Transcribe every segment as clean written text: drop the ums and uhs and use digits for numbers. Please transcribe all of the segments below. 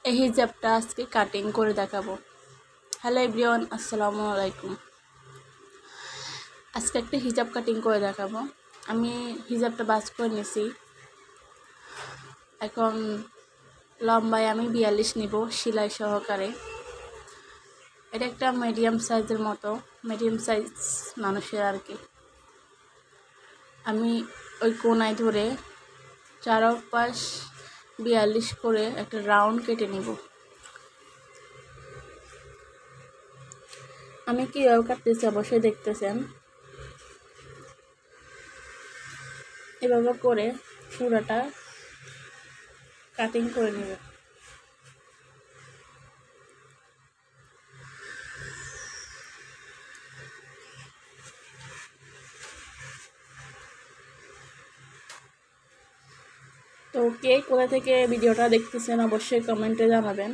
এই হিজাবটা আজকে কাটিং করে দেখাবো। হ্যালো এভরিওয়ান, আসসালামু আলাইকুম। আজকে একটা হিজাব কাটিং করে দেখাবো। আমি হিজাবটা বাস করে নিয়েছি। এখন লম্বায় আমি 42 নিব সেলাই সহকারে। এটা একটা মিডিয়াম সাইজের মতো, মিডিয়াম সাইজ মানুষের আর কি। আমি ওই কোনায় ধরে চারপাশ 42 করে একটা রাউন্ড কেটে নিব। আমি কীভাবে কাটতেছি অবশ্যই দেখতেছেন। এভাবে করে পুরোটা কাটিং করে নেব। তো কে কোথা থেকে ভিডিওটা দেখতেছেন অবশ্যই কমেন্টে জানাবেন।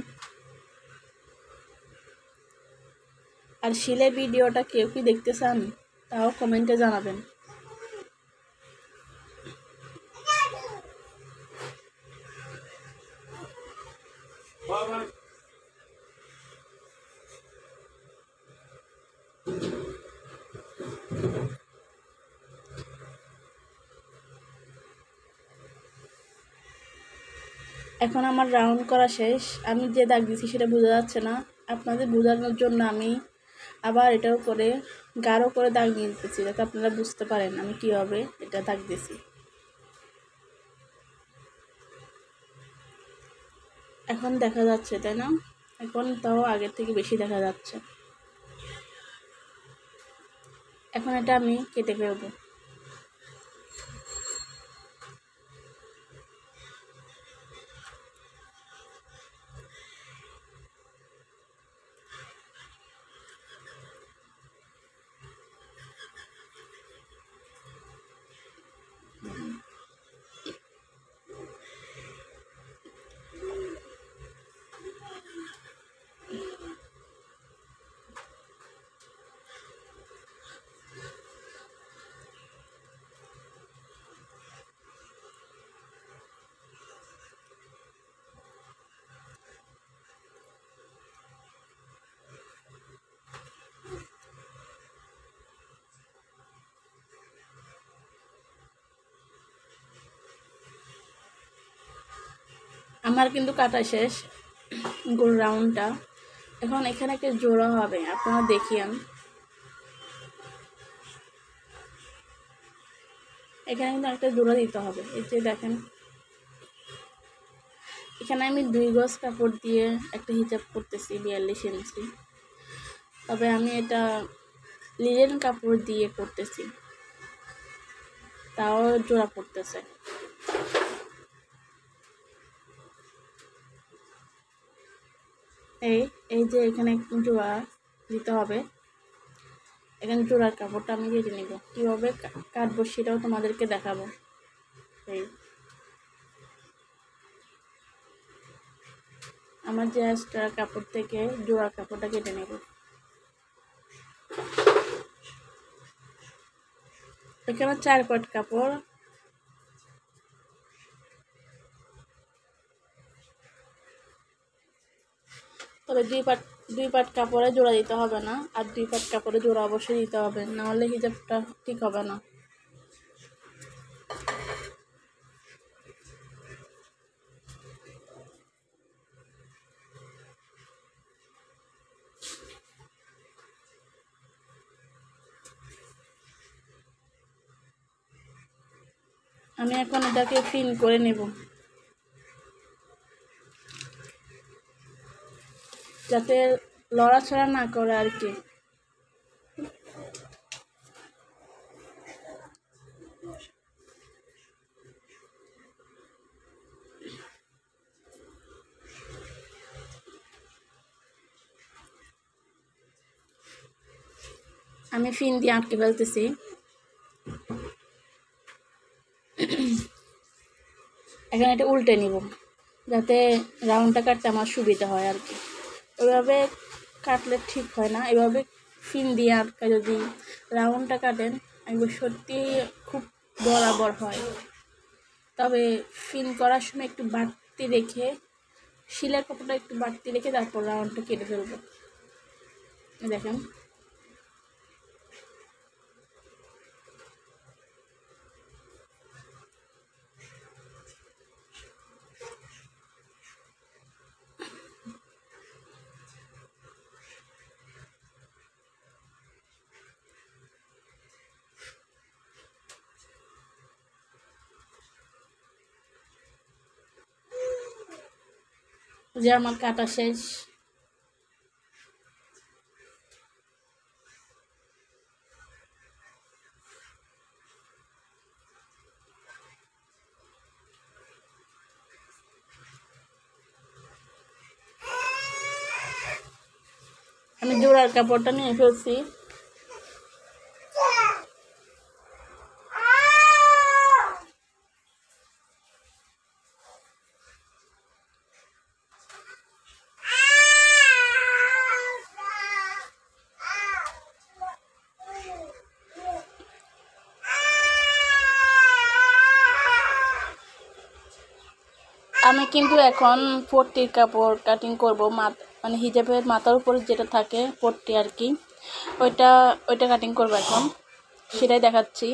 আর সেলাই ভিডিওটা কেউ কি দেখতে চান তাও কমেন্টে জানাবেন। এখন আমার রাউন্ড করা শেষ। আমি যে দাগ দিচ্ছি সেটা বোঝা যাচ্ছে না, আপনাদের বোঝানোর জন্য আমি আবার এটার উপরে গাঢ় করে দাগ দিয়ে দিতেছি যাতে আপনারা বুঝতে পারেন আমি কীভাবে এটা দাগ দিয়েছি। এখন দেখা যাচ্ছে তাই না? এখন তাও আগের থেকে বেশি দেখা যাচ্ছে। এখন এটা আমি কেটে ফেলবো। আমার কিন্তু কাটা শেষ গোল রাউন্ডটা। এখন এখানে একটা জোড়া হবে, আপনারা দেখিয়েন। এখানে কিন্তু একটা জোড়া দিতে হবে। এই যে দেখেন, এখানে আমি 2 গজ কাপড় দিয়ে একটা হিজাব করতেছি 42 ইঞ্চি। তবে আমি এটা লিনেন কাপড় দিয়ে করতেছি, তাও জোড়া পড়তেছে। এই যে এখানে জোড়া দিতে হবে। এখানে জোড়ার কাপড়টা আমি কেটে নিব, কীভাবে কাটবো সেটাও তোমাদেরকে দেখাবো। এই আমার যে এক্সট্রা কাপড় থেকে জোড়ার কাপড়টা কেটে নেব। এখানে 4 পাট কাপড়, তবে 2 পাট কাপড়ে জোড়া দিতে হবে না, আর 2 পাট কাপড়ে জোড়া অবশ্যই দিতে হবে, নাহলে হিজাবটা ঠিক হবে না। আমি এখন এটাকে পিন করে নেব যাতে লড়াছড়া না করে আর কি। আমি পিন দিয়ে আটকে ফেলতেছি। এখানে এটা উল্টে নিব যাতে রাউন্ডটা কাটতে আমার সুবিধা হয় আর কি। ওইভাবে কাটলে ঠিক হয় না, এভাবে পিন দিয়ে আটকে যদি রাউন্ডটা কাটেন একবার সত্যি খুব বরাবর হয়। তবে পিন করার সময় একটু বাড়তি রেখে শিলার কাপড়টা একটু বাড়তি রেখে তারপর রাউন্ডটা কেটে ফেলবো। দেখেন যে আমার কাটা শেষ। আমি জোড়ার কাপড়টা নিয়ে ফেলছি। আমি কিন্তু এখন পট্টির কাপড় কাটিং করব, মানে হিজাবের মাথার উপরে যেটা থাকে পট্টি আর কি, ওইটা কাটিং করব এখন, সেটাই দেখাচ্ছি।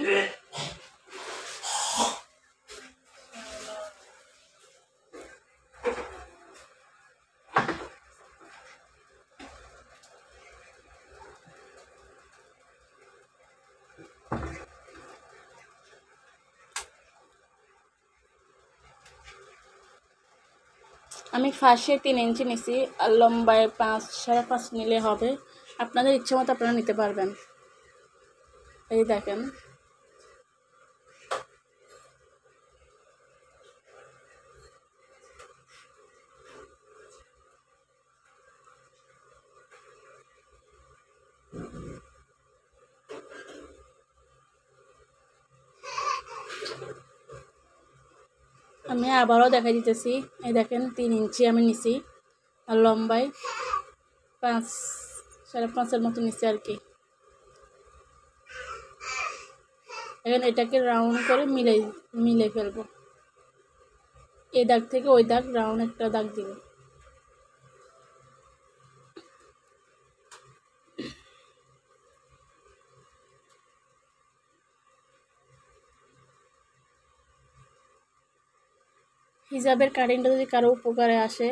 আমি ফাঁসে 3 ইঞ্চি নিছি আর লম্বায় 5.5.5 নিলে হবে। আপনাদের ইচ্ছে মতো আপনারা নিতে পারবেন। এই দেখেন আমি আবারও দেখা দিতেছি। এই দেখেন 3 ইঞ্চি আমি নিছি আর লম্বায় 5.5.5 মতো নিছি আর কি। এখন এটাকে রাউন্ড করে মিলে ফেলবো। এই দাগ থেকে ওই দাগ রাউন্ড একটা দাগ দিব। হিজাবের কাটিংটা যদি কারো উপকারে আসে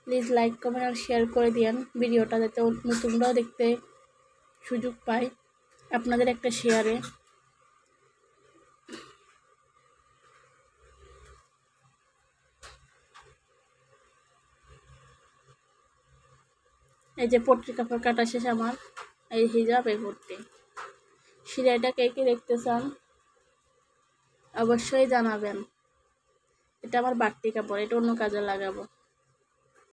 প্লিজ লাইক কমেন্ট আর শেয়ার করে দিন ভিডিওটা, যাতে নতুনরাও দেখতে সুযোগ পায় আপনাদের একটা শেয়ারে। এই যে পট্টির কাপড় কাটা শেষ আমার। এই হিজাব এই পট্টি। সেলাইটা কে কে দেখতে চান অবশ্যই জানাবেন। এটা আমার বাড়তি কাপড়, এটা অন্য কাজে লাগাবো।